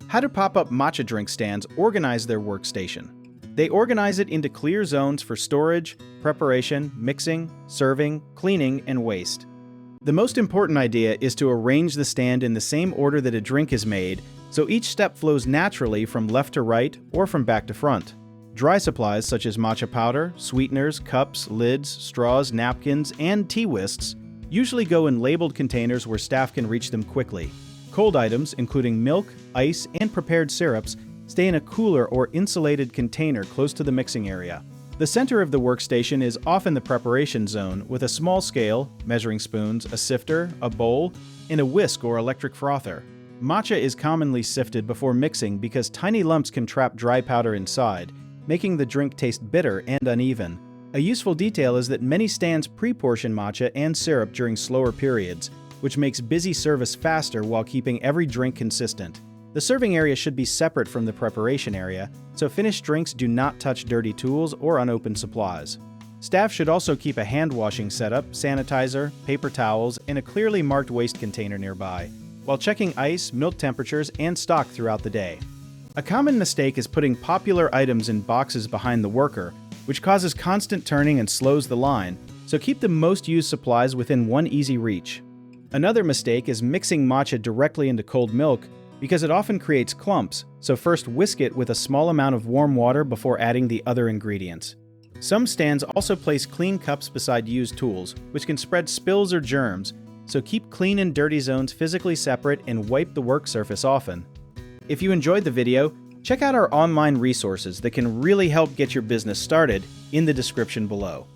How do pop-up matcha drink stands organize their workstation? They organize it into clear zones for storage, preparation, mixing, serving, cleaning, and waste. The most important idea is to arrange the stand in the same order that a drink is made, so each step flows naturally from left to right or from back to front. Dry supplies such as matcha powder, sweeteners, cups, lids, straws, napkins, and tea whisks usually go in labeled containers where staff can reach them quickly. Cold items, including milk, ice, and prepared syrups, stay in a cooler or insulated container close to the mixing area. The center of the workstation is often the preparation zone, with a small scale, measuring spoons, a sifter, a bowl, and a whisk or electric frother. Matcha is commonly sifted before mixing because tiny lumps can trap dry powder inside, making the drink taste bitter and uneven. A useful detail is that many stands pre-portion matcha and syrup during slower periods, which makes busy service faster while keeping every drink consistent. The serving area should be separate from the preparation area, so finished drinks do not touch dirty tools or unopened supplies. Staff should also keep a hand washing setup, sanitizer, paper towels, and a clearly marked waste container nearby, while checking ice, milk temperatures, and stock throughout the day. A common mistake is putting popular items in boxes behind the worker, which causes constant turning and slows the line, so keep the most used supplies within one easy reach. Another mistake is mixing matcha directly into cold milk because it often creates clumps, so first whisk it with a small amount of warm water before adding the other ingredients. Some stands also place clean cups beside used tools, which can spread spills or germs, so keep clean and dirty zones physically separate and wipe the work surface often. If you enjoyed the video, check out our online resources that can really help get your business started in the description below.